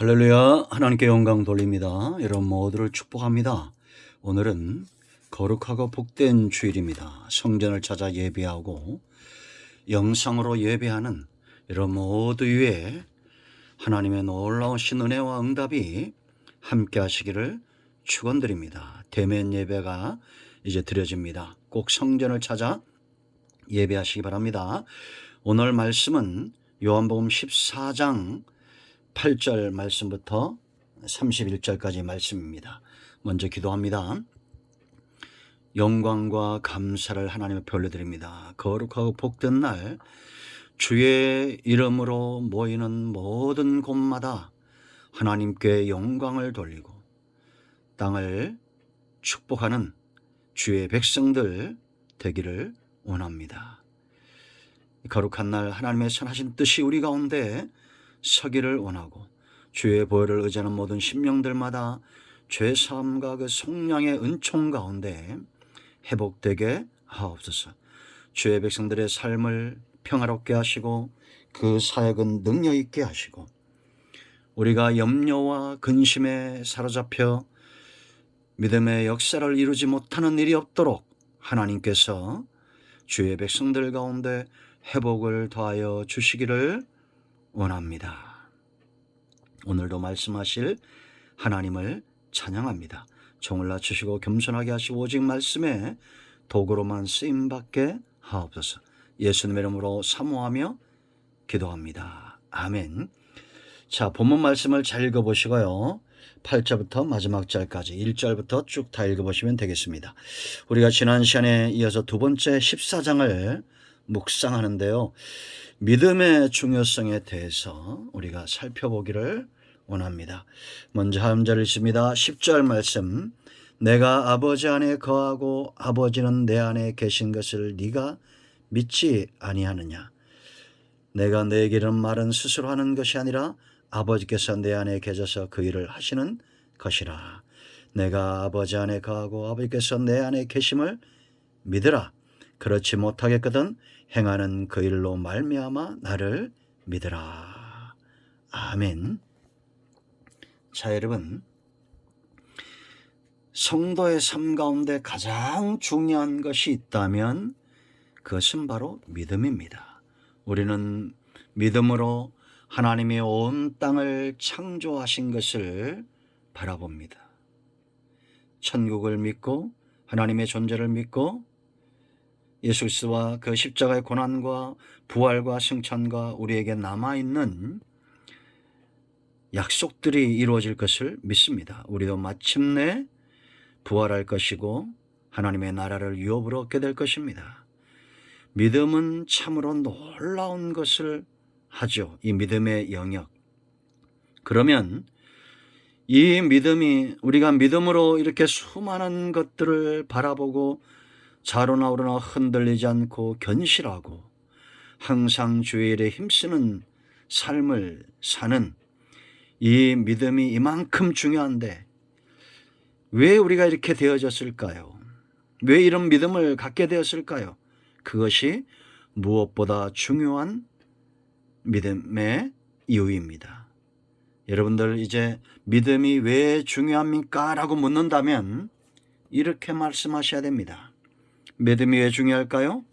할렐루야. 하나님께 영광 돌립니다. 여러분 모두를 축복합니다. 오늘은 거룩하고 복된 주일입니다. 성전을 찾아 예배하고 영상으로 예배하는 여러분 모두 위에 하나님의 놀라우신 은혜와 응답이 함께 하시기를 축원드립니다. 대면 예배가 이제 드려집니다. 꼭 성전을 찾아 예배하시기 바랍니다. 오늘 말씀은 요한복음 14장 8절 말씀부터 31절까지 말씀입니다. 먼저 기도합니다. 영광과 감사를 하나님 앞에 올려드립니다. 거룩하고 복된 날 주의 이름으로 모이는 모든 곳마다 하나님께 영광을 돌리고 땅을 축복하는 주의 백성들 되기를 원합니다. 거룩한 날 하나님의 선하신 뜻이 우리 가운데 서기를 원하고 주의 보혈을 의지하는 모든 심령들마다 죄사함과 그 속량의 은총 가운데 회복되게 하옵소서. 주의 백성들의 삶을 평화롭게 하시고 그 사역은 능력 있게 하시고 우리가 염려와 근심에 사로잡혀 믿음의 역사를 이루지 못하는 일이 없도록 하나님께서 주의 백성들 가운데 회복을 더하여 주시기를 원합니다. 오늘도 말씀하실 하나님을 찬양합니다. 종을 낮추시고 겸손하게 하시고 오직 말씀에 도구로만 쓰임받게 하옵소서. 예수님의 이름으로 사모하며 기도합니다. 아멘. 자, 본문 말씀을 잘 읽어보시고요. 8절부터 마지막 절까지 1절부터 쭉 다 읽어보시면 되겠습니다. 우리가 지난 시간에 이어서 두 번째 14장을 묵상하는데요. 믿음의 중요성에 대해서 우리가 살펴보기를 원합니다. 먼저 한 절 읽습니다. 10절 말씀. 내가 아버지 안에 거하고 아버지는 내 안에 계신 것을 네가 믿지 아니하느냐. 내가 내게 이런 말은 스스로 하는 것이 아니라 아버지께서 내 안에 계셔서 그 일을 하시는 것이라. 내가 아버지 안에 거하고 아버지께서 내 안에 계심을 믿으라. 그렇지 못하겠거든 행하는 그 일로 말미암아 나를 믿으라. 아멘. 자, 여러분, 성도의 삶 가운데 가장 중요한 것이 있다면 그것은 바로 믿음입니다. 우리는 믿음으로 하나님이 온 땅을 창조하신 것을 바라봅니다. 천국을 믿고 하나님의 존재를 믿고 예수 그리스도와 그 십자가의 고난과 부활과 승천과 우리에게 남아있는 약속들이 이루어질 것을 믿습니다. 우리도 마침내 부활할 것이고 하나님의 나라를 유업으로 얻게 될 것입니다. 믿음은 참으로 놀라운 것을 하죠. 이 믿음의 영역. 그러면 이 믿음이 우리가 믿음으로 이렇게 수많은 것들을 바라보고 좌로나 우로나 흔들리지 않고 견실하고 항상 주의 일에 힘쓰는 삶을 사는 이 믿음이 이만큼 중요한데 왜 우리가 이렇게 되어졌을까요? 왜 이런 믿음을 갖게 되었을까요? 그것이 무엇보다 중요한 믿음의 이유입니다. 여러분들 이제 믿음이 왜 중요합니까? 라고 묻는다면 이렇게 말씀하셔야 됩니다. 믿음이 왜 중요할까요?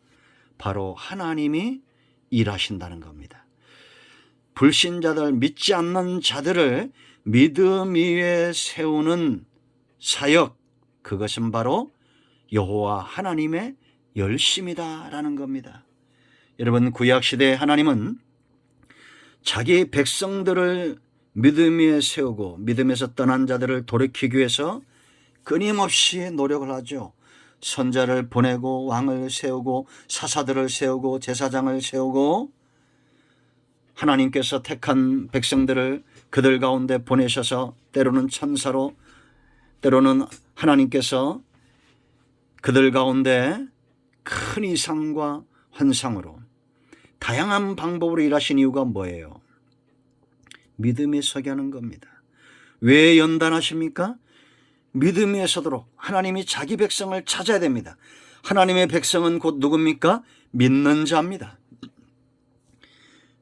바로 하나님이 일하신다는 겁니다. 불신자들, 믿지 않는 자들을 믿음 위에 세우는 사역, 그것은 바로 여호와 하나님의 열심이다라는 겁니다. 여러분, 구약시대에 하나님은 자기 백성들을 믿음 위에 세우고 믿음에서 떠난 자들을 돌이키기 위해서 끊임없이 노력을 하죠. 선자를 보내고 왕을 세우고 사사들을 세우고 제사장을 세우고 하나님께서 택한 백성들을 그들 가운데 보내셔서 때로는 천사로 때로는 하나님께서 그들 가운데 큰 이상과 환상으로 다양한 방법으로 일하신 이유가 뭐예요? 믿음에 서게 하는 겁니다. 왜 연단하십니까? 믿음에 서도록 하나님이 자기 백성을 찾아야 됩니다. 하나님의 백성은 곧 누굽니까? 믿는 자입니다.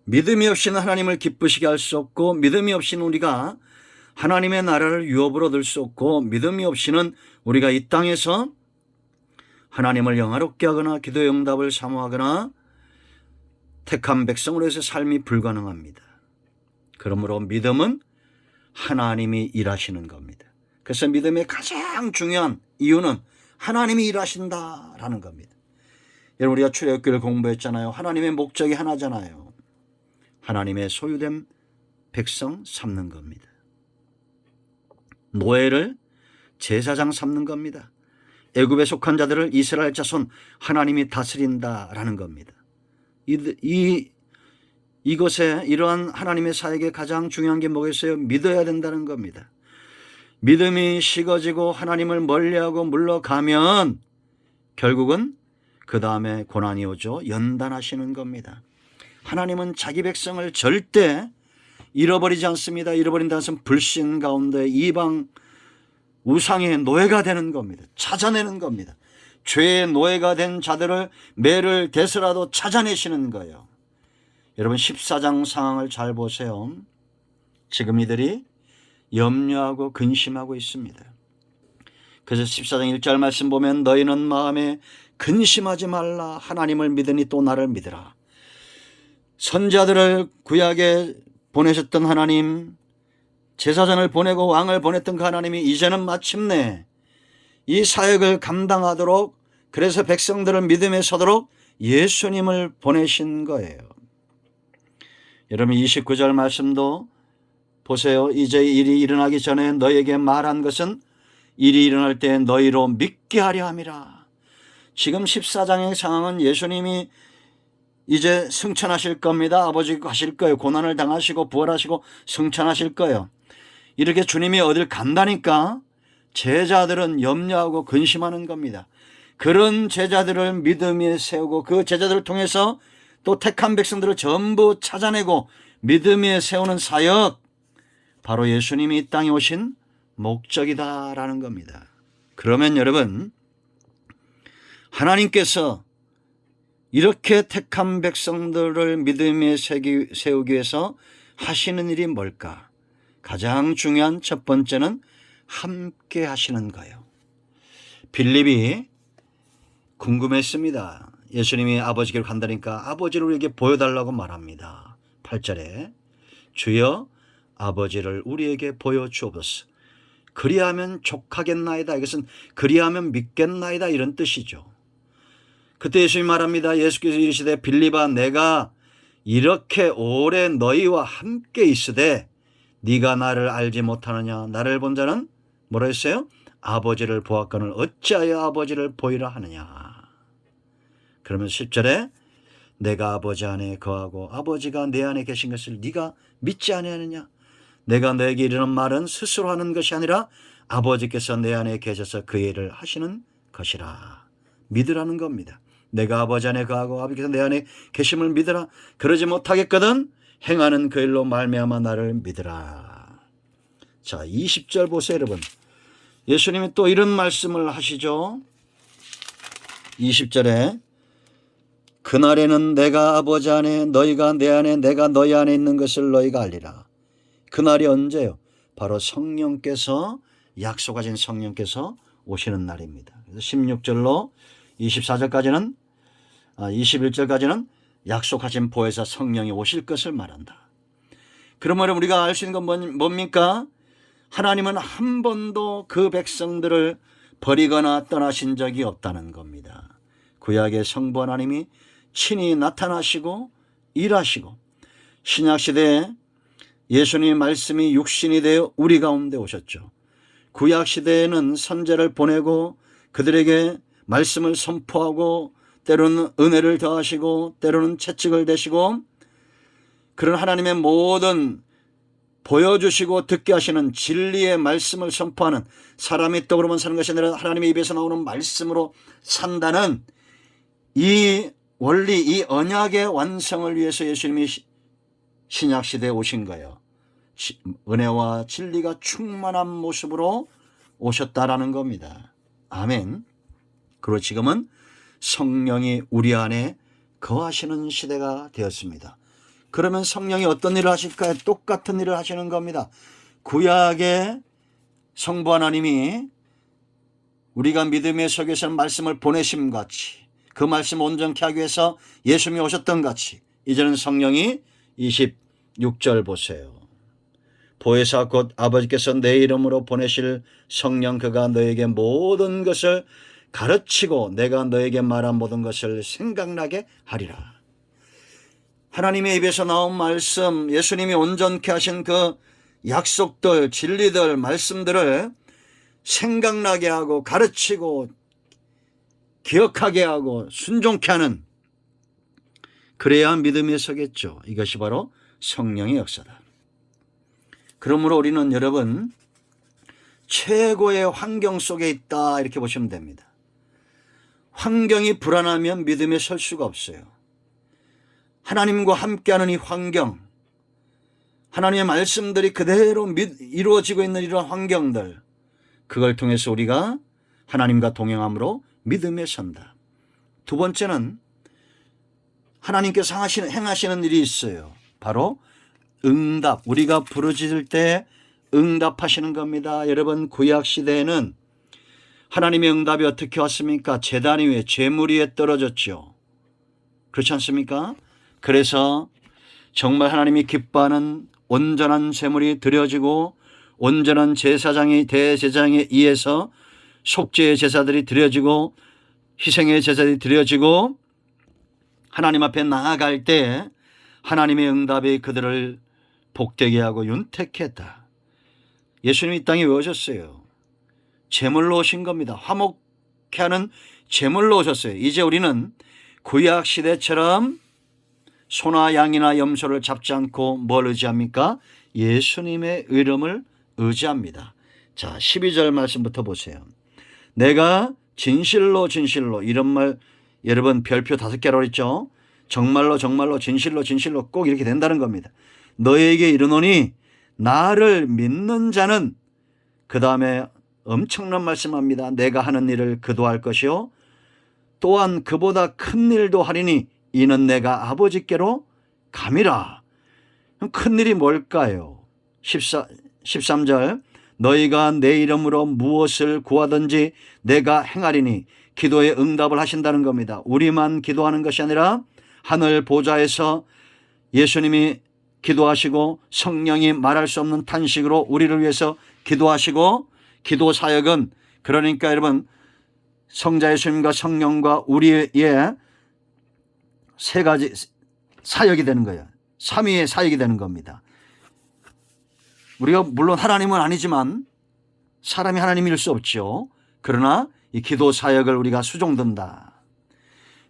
믿음이 없이는 하나님을 기쁘시게 할 수 없고, 믿음이 없이는 우리가 하나님의 나라를 유업으로 얻을 수 없고, 믿음이 없이는 우리가 이 땅에서 하나님을 영화롭게 하거나 기도의 응답을 사모하거나 택한 백성으로 해서 삶이 불가능합니다. 그러므로 믿음은 하나님이 일하시는 겁니다. 그래서 믿음의 가장 중요한 이유는 하나님이 일하신다라는 겁니다. 여러분, 우리가 출애굽기를 공부했잖아요. 하나님의 목적이 하나잖아요. 하나님의 소유된 백성 삼는 겁니다. 노예를 제사장 삼는 겁니다. 애굽에 속한 자들을 이스라엘 자손 하나님이 다스린다라는 겁니다. 이것에 이러한 하나님의 사역에 가장 중요한 게 뭐겠어요? 믿어야 된다는 겁니다. 믿음이 식어지고 하나님을 멀리하고 물러가면 결국은 그 다음에 고난이 오죠. 연단하시는 겁니다. 하나님은 자기 백성을 절대 잃어버리지 않습니다. 잃어버린다는 것은 불신 가운데 이방 우상의 노예가 되는 겁니다. 찾아내는 겁니다. 죄의 노예가 된 자들을 매를 대서라도 찾아내시는 거예요. 여러분, 14장 상황을 잘 보세요. 지금 이들이 염려하고 근심하고 있습니다. 그래서 14장 1절 말씀 보면 너희는 마음에 근심하지 말라. 하나님을 믿으니 또 나를 믿으라. 선자들을 구약에 보내셨던 하나님, 제사장을 보내고 왕을 보냈던 그 하나님이 이제는 마침내 이 사역을 감당하도록, 그래서 백성들을 믿음에 서도록 예수님을 보내신 거예요. 여러분, 29절 말씀도 보세요. 이제 일이 일어나기 전에 너에게 말한 것은 일이 일어날 때 너희로 믿게 하려 함이라. 지금 14장의 상황은 예수님이 이제 승천하실 겁니다. 아버지가 하실 거예요. 고난을 당하시고 부활하시고 승천하실 거예요. 이렇게 주님이 어딜 간다니까 제자들은 염려하고 근심하는 겁니다. 그런 제자들을 믿음에 세우고 그 제자들을 통해서 또 택한 백성들을 전부 찾아내고 믿음에 세우는 사역, 바로 예수님이 이 땅에 오신 목적이다라는 겁니다. 그러면 여러분, 하나님께서 이렇게 택한 백성들을 믿음에 세우기 위해서 하시는 일이 뭘까? 가장 중요한 첫 번째는 함께 하시는 거예요. 빌립이 궁금했습니다. 예수님이 아버지께로 간다니까 아버지를 우리에게 보여달라고 말합니다. 8절에 주여 아버지를 우리에게 보여주옵소서. 그리하면 족하겠나이다. 이것은 그리하면 믿겠나이다, 이런 뜻이죠. 그때 예수님이 말합니다. 예수께서 이르시되 빌립아, 내가 이렇게 오래 너희와 함께 있으되 네가 나를 알지 못하느냐? 나를 본 자는 뭐라 했어요? 아버지를 보았거늘 어찌하여 아버지를 보이라 하느냐? 그러면 10절에 내가 아버지 안에 거하고 아버지가 내 안에 계신 것을 네가 믿지 아니하느냐? 내가 너에게 이르는 말은 스스로 하는 것이 아니라 아버지께서 내 안에 계셔서 그 일을 하시는 것이라. 믿으라는 겁니다. 내가 아버지 안에 거하고 아버지께서 내 안에 계심을 믿으라. 그러지 못하겠거든 행하는 그 일로 말미암아 나를 믿으라. 자, 20절 보세요, 여러분. 예수님이 또 이런 말씀을 하시죠. 20절에 그날에는 내가 아버지 안에 너희가 내 안에 내가 너희 안에 있는 것을 너희가 알리라. 그날이 언제요? 바로 성령께서, 약속하신 성령께서 오시는 날입니다. 그래서 16절로 24절까지는 21절까지는 약속하신 보혜사 성령이 오실 것을 말한다. 그러면 우리가 알 수 있는 건 뭡니까? 하나님은 한 번도 그 백성들을 버리거나 떠나신 적이 없다는 겁니다. 구약의 성부 하나님이 친히 나타나시고 일하시고, 신약시대에 예수님의 말씀이 육신이 되어 우리 가운데 오셨죠. 구약시대에는 선지자를 보내고 그들에게 말씀을 선포하고 때로는 은혜를 더하시고 때로는 채찍을 대시고, 그런 하나님의 모든 보여주시고 듣게 하시는 진리의 말씀을 선포하는, 사람이 떡으로만 사는 것이 아니라 하나님의 입에서 나오는 말씀으로 산다는 이 원리, 이 언약의 완성을 위해서 예수님이 신약시대에 오신 거예요. 은혜와 진리가 충만한 모습으로 오셨다라는 겁니다. 아멘. 그리고 지금은 성령이 우리 안에 거하시는 시대가 되었습니다. 그러면 성령이 어떤 일을 하실까요? 똑같은 일을 하시는 겁니다. 구약의 성부 하나님이 우리가 믿음의 속에서는 말씀을 보내심 같이 그 말씀 온전케 하기 위해서 예수님이 오셨던 같이 이제는 성령이 26절 보세요. 보혜사 곧 아버지께서 내 이름으로 보내실 성령 그가 너에게 모든 것을 가르치고 내가 너에게 말한 모든 것을 생각나게 하리라. 하나님의 입에서 나온 말씀, 예수님이 온전케 하신 그 약속들, 진리들, 말씀들을 생각나게 하고 가르치고 기억하게 하고 순종케 하는, 그래야 믿음에 서겠죠. 이것이 바로 성령의 역사다. 그러므로 우리는 여러분 최고의 환경 속에 있다 이렇게 보시면 됩니다. 환경이 불안하면 믿음에 설 수가 없어요. 하나님과 함께하는 이 환경, 하나님의 말씀들이 그대로 이루어지고 있는 이러한 환경들, 그걸 통해서 우리가 하나님과 동행함으로 믿음에 선다. 두 번째는 하나님께서 행하시는 일이 있어요. 바로 응답. 우리가 부르짖을 때 응답하시는 겁니다. 여러분 구약 시대에는 하나님의 응답이 어떻게 왔습니까? 제단 위에 제물 위에 떨어졌죠. 그렇지 않습니까? 그래서 정말 하나님이 기뻐하는 온전한 제물이 드려지고 온전한 제사장이 대제사장에 의해서 속죄의 제사들이 드려지고 희생의 제사들이 드려지고 하나님 앞에 나아갈 때 하나님의 응답이 그들을 복되게 하고 윤택케 했다. 예수님이 이 땅에 왜 오셨어요? 제물로 오신 겁니다. 화목케 하는 제물로 오셨어요. 이제 우리는 구약 시대처럼 소나 양이나 염소를 잡지 않고 뭘 의지합니까? 예수님의 이름을 의지합니다. 자, 12절 말씀부터 보세요. 내가 진실로 진실로, 이런 말 여러분 별표 5개라고 그랬죠. 정말로 정말로 진실로 진실로 꼭 이렇게 된다는 겁니다. 너에게 이르노니 나를 믿는 자는, 그 다음에 엄청난 말씀합니다. 내가 하는 일을 그도 할 것이요 또한 그보다 큰 일도 하리니 이는 내가 아버지께로 감이라. 큰 일이 뭘까요? 13절 너희가 내 이름으로 무엇을 구하든지 내가 행하리니, 기도에 응답을 하신다는 겁니다. 우리만 기도하는 것이 아니라 하늘 보좌에서 예수님이 기도하시고 성령이 말할 수 없는 탄식으로 우리를 위해서 기도하시고, 기도 사역은 그러니까 여러분 성자 예수님과 성령과 우리의 세 가지 사역이 되는 거예요. 삼위의 사역이 되는 겁니다. 우리가 물론 하나님은 아니지만 사람이 하나님일 수 없죠. 그러나 이 기도 사역을 우리가 수종든다.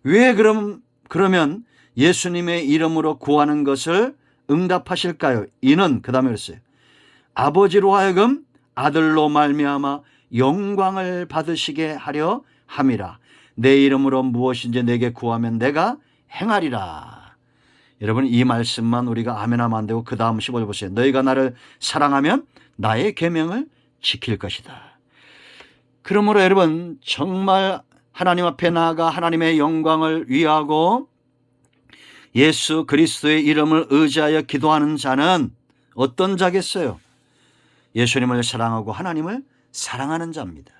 왜 그러면 예수님의 이름으로 구하는 것을 응답하실까요? 이는 그 다음에 그랬어요. 아버지로 하여금 아들로 말미암아 영광을 받으시게 하려 함이라. 내 이름으로 무엇인지 내게 구하면 내가 행하리라. 여러분 이 말씀만 우리가 아멘하면 안 되고 그 다음 15절 보세요. 너희가 나를 사랑하면 나의 계명을 지킬 것이다. 그러므로 여러분 정말 하나님 앞에 나아가 하나님의 영광을 위하고 예수 그리스도의 이름을 의지하여 기도하는 자는 어떤 자겠어요? 예수님을 사랑하고 하나님을 사랑하는 자입니다.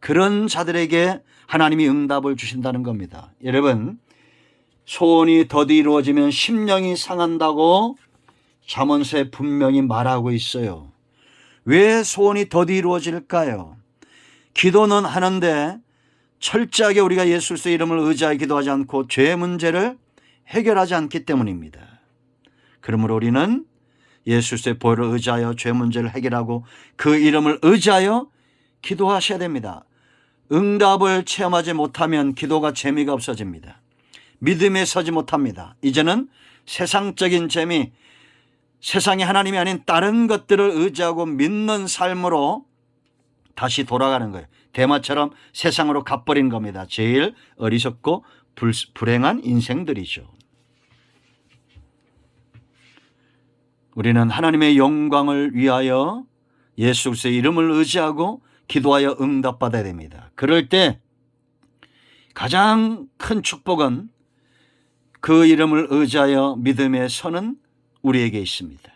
그런 자들에게 하나님이 응답을 주신다는 겁니다. 여러분 소원이 더디 이루어지면 심령이 상한다고 잠언서에 분명히 말하고 있어요. 왜 소원이 더디 이루어질까요? 기도는 하는데 철저하게 우리가 예수 그리스도의 이름을 의지하여 기도하지 않고 죄 문제를 해결하지 않기 때문입니다. 그러므로 우리는 예수 그리스도의 보혈을 의지하여 죄 문제를 해결하고 그 이름을 의지하여 기도하셔야 됩니다. 응답을 체험하지 못하면 기도가 재미가 없어집니다. 믿음에 서지 못합니다. 이제는 세상적인 재미, 세상이 하나님이 아닌 다른 것들을 의지하고 믿는 삶으로 다시 돌아가는 거예요. 대마처럼 세상으로 갚버린 겁니다. 제일 어리석고 불행한 인생들이죠. 우리는 하나님의 영광을 위하여 예수 그리스도의 이름을 의지하고 기도하여 응답받아야 됩니다. 그럴 때 가장 큰 축복은 그 이름을 의지하여 믿음의 선은 우리에게 있습니다.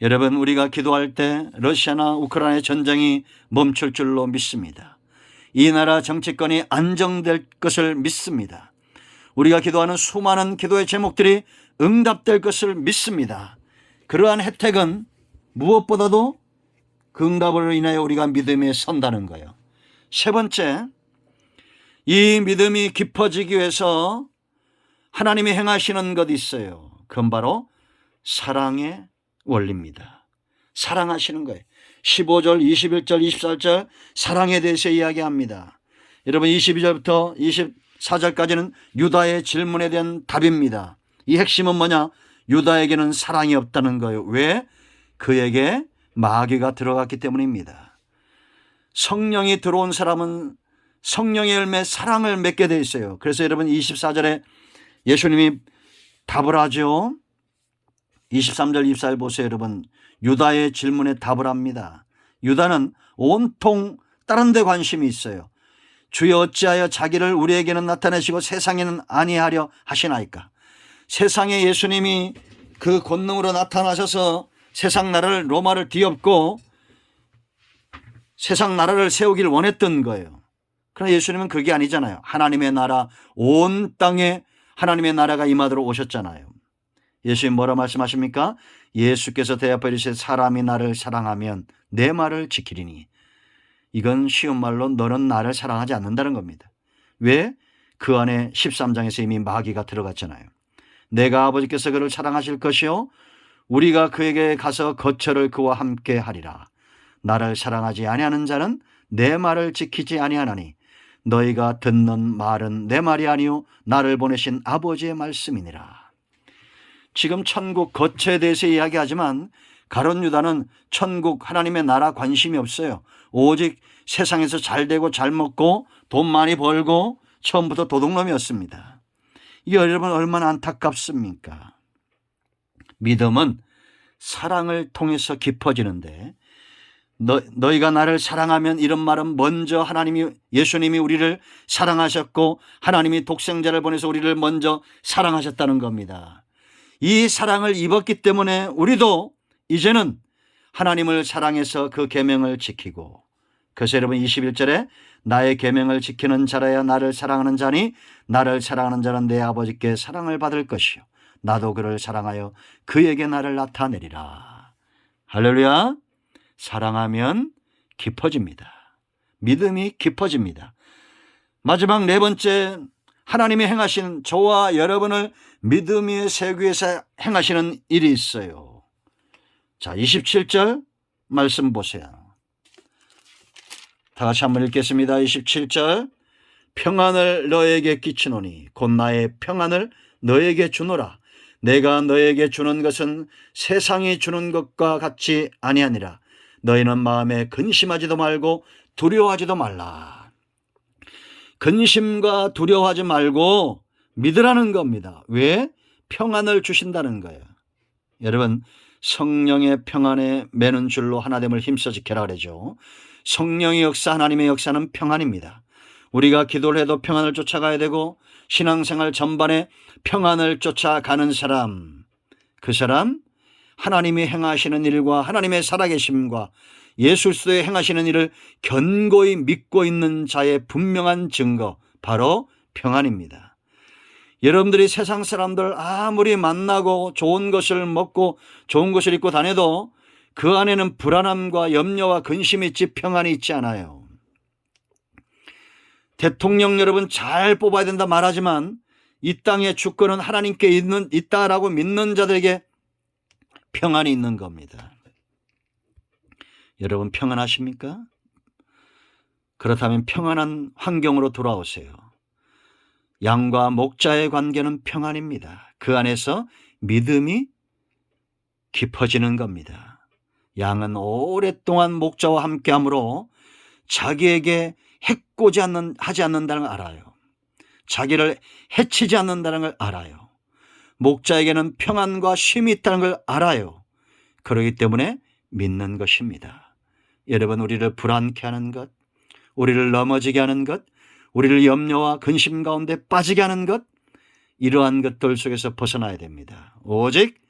여러분, 우리가 기도할 때 러시아나 우크라이나의 전쟁이 멈출 줄로 믿습니다. 이 나라 정치권이 안정될 것을 믿습니다. 우리가 기도하는 수많은 기도의 제목들이 응답될 것을 믿습니다. 그러한 혜택은 무엇보다도 그 응답으로 인하여 우리가 믿음에 선다는 거예요. 세 번째, 이 믿음이 깊어지기 위해서 하나님이 행하시는 것이 있어요. 그건 바로 사랑의 원리입니다. 사랑하시는 거예요. 15절, 21절, 24절 사랑에 대해서 이야기합니다. 여러분, 22절부터 24절까지는 유다의 질문에 대한 답입니다. 이 핵심은 뭐냐? 유다에게는 사랑이 없다는 거예요. 왜? 그에게 마귀가 들어갔기 때문입니다. 성령이 들어온 사람은 성령의 열매 사랑을 맺게 돼 있어요. 그래서 여러분 24절에 예수님이 답을 하죠. 23절 24절 보세요. 여러분, 유다의 질문에 답을 합니다. 유다는 온통 다른 데 관심이 있어요. 주여 어찌하여 자기를 우리에게는 나타내시고 세상에는 아니하려 하시나이까. 세상에 예수님이 그 권능으로 나타나셔서 세상 나라를 로마를 뒤엎고 세상 나라를 세우길 원했던 거예요. 그러나 예수님은 그게 아니잖아요. 하나님의 나라, 온 땅에 하나님의 나라가 임하도록 오셨잖아요. 예수님 뭐라 말씀하십니까? 예수께서 대답하여 이르시되 사람이 나를 사랑하면 내 말을 지키리니. 이건 쉬운 말로 너는 나를 사랑하지 않는다는 겁니다. 왜? 그 안에 13장에서 이미 마귀가 들어갔잖아요. 내가 아버지께서 그를 사랑하실 것이요 우리가 그에게 가서 거처를 그와 함께 하리라. 나를 사랑하지 아니하는 자는 내 말을 지키지 아니하나니 너희가 듣는 말은 내 말이 아니요 나를 보내신 아버지의 말씀이니라. 지금 천국 거처에 대해서 이야기하지만 가룟 유다는 천국 하나님의 나라 관심이 없어요. 오직 세상에서 잘 되고 잘 먹고 돈 많이 벌고 처음부터 도둑놈이었습니다. 이게 여러분 얼마나 안타깝습니까? 믿음은 사랑을 통해서 깊어지는데 너희가 나를 사랑하면, 이런 말은 먼저 예수님이 우리를 사랑하셨고 하나님이 독생자를 보내서 우리를 먼저 사랑하셨다는 겁니다. 이 사랑을 입었기 때문에 우리도 이제는 하나님을 사랑해서 그 계명을 지키고, 그래서 여러분 21절에 나의 계명을 지키는 자라야 나를 사랑하는 자니 나를 사랑하는 자는 내 아버지께 사랑을 받을 것이요 나도 그를 사랑하여 그에게 나를 나타내리라. 할렐루야. 사랑하면 깊어집니다. 믿음이 깊어집니다. 마지막 네 번째, 하나님이 행하신 저와 여러분을 믿음 위에 세우기 위해서 행하시는 일이 있어요. 자, 27절 말씀 보세요. 다 같이 한번 읽겠습니다. 27절 평안을 너에게 끼치노니 곧 나의 평안을 너에게 주노라. 내가 너에게 주는 것은 세상이 주는 것과 같이 아니하니라. 너희는 마음에 근심하지도 말고 두려워하지도 말라. 근심과 두려워하지 말고 믿으라는 겁니다. 왜? 평안을 주신다는 거예요. 여러분, 성령의 평안에 매는 줄로 하나됨을 힘써 지켜라 그러죠. 성령의 역사, 하나님의 역사는 평안입니다. 우리가 기도를 해도 평안을 쫓아가야 되고 신앙생활 전반에 평안을 쫓아가는 사람, 그 사람 하나님이 행하시는 일과 하나님의 살아계심과 예수 그리스도의 행하시는 일을 견고히 믿고 있는 자의 분명한 증거, 바로 평안입니다. 여러분들이 세상 사람들 아무리 만나고 좋은 것을 먹고 좋은 것을 입고 다녀도 그 안에는 불안함과 염려와 근심이 있지 평안이 있지 않아요. 대통령 여러분 잘 뽑아야 된다 말하지만 이 땅의 주권은 하나님께 있다라고 믿는 자들에게 평안이 있는 겁니다. 여러분 평안하십니까? 그렇다면 평안한 환경으로 돌아오세요. 양과 목자의 관계는 평안입니다. 그 안에서 믿음이 깊어지는 겁니다. 양은 오랫동안 목자와 함께함으로 자기에게 하지 않는다는 걸 알아요. 자기를 해치지 않는다는 걸 알아요. 목자에게는 평안과 쉼이 있다는 걸 알아요. 그렇기 때문에 믿는 것입니다. 여러분, 우리를 불안케 하는 것, 우리를 넘어지게 하는 것, 우리를 염려와 근심 가운데 빠지게 하는 것, 이러한 것들 속에서 벗어나야 됩니다. 오직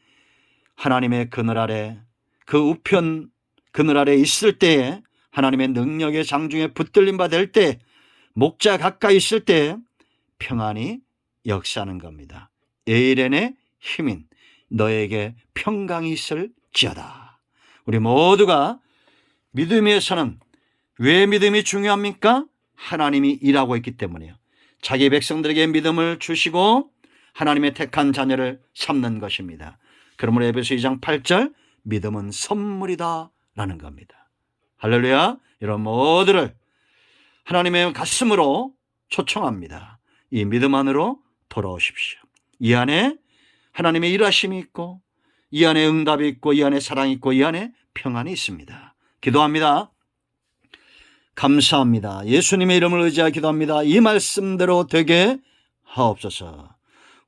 하나님의 그늘 아래, 그 우편 그늘 아래 있을 때에, 하나님의 능력의 장중에 붙들림 받을 때, 목자 가까이 있을 때 평안이 역사하는 겁니다. 에이렌의 힘인 너에게 평강이 있을지어다. 우리 모두가 믿음에서는 왜 믿음이 중요합니까? 하나님이 일하고 있기 때문이에요. 자기 백성들에게 믿음을 주시고 하나님의 택한 자녀를 삼는 것입니다. 그러므로 에베소 2장 8절 믿음은 선물이다 라는 겁니다. 할렐루야. 이런 모두를 하나님의 가슴으로 초청합니다. 이 믿음 안으로 돌아오십시오. 이 안에 하나님의 일하심이 있고, 이 안에 응답이 있고, 이 안에 사랑이 있고, 이 안에 평안이 있습니다. 기도합니다. 감사합니다. 예수님의 이름을 의지하여 기도합니다. 이 말씀대로 되게 하옵소서.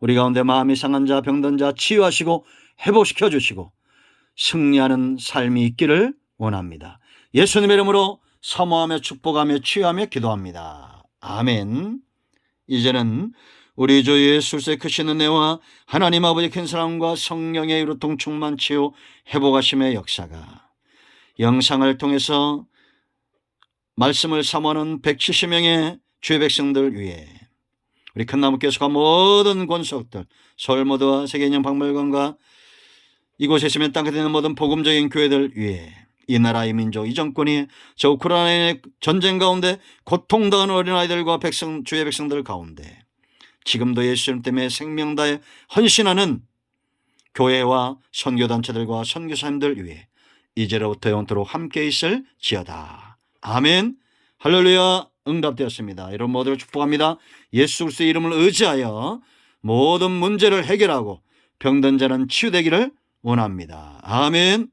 우리 가운데 마음이 상한 자, 병든 자 치유하시고 회복시켜 주시고 승리하는 삶이 있기를 원합니다. 예수님의 이름으로 사모하며 축복하며 치유하며 기도합니다. 아멘. 이제는 우리 주 예수의 크신 은혜와 하나님 아버지 큰 사랑과 성령의 유로통 충만 치유 회복하심의 역사가 영상을 통해서 말씀을 사모하는 170명의 주의 백성들 위해, 우리 큰나무교수가 모든 권속들, 서울 모두와 세계인형 박물관과 이곳에 있으면 땅끝에 있는 모든 복음적인 교회들 위해, 이 나라의 민족, 이 정권이 저 우크라이나의 전쟁 가운데 고통당하는 어린아이들과 주의 백성들 가운데 지금도 예수님 때문에 생명 다해 헌신하는 교회와 선교단체들과 선교사님들 위해 이제로부터 영원토록 함께 있을지어다. 아멘. 할렐루야. 응답되었습니다. 이런 모두를 축복합니다. 예수 그리스도의 이름을 의지하여 모든 문제를 해결하고 병든 자는 치유되기를 원합니다. 아멘.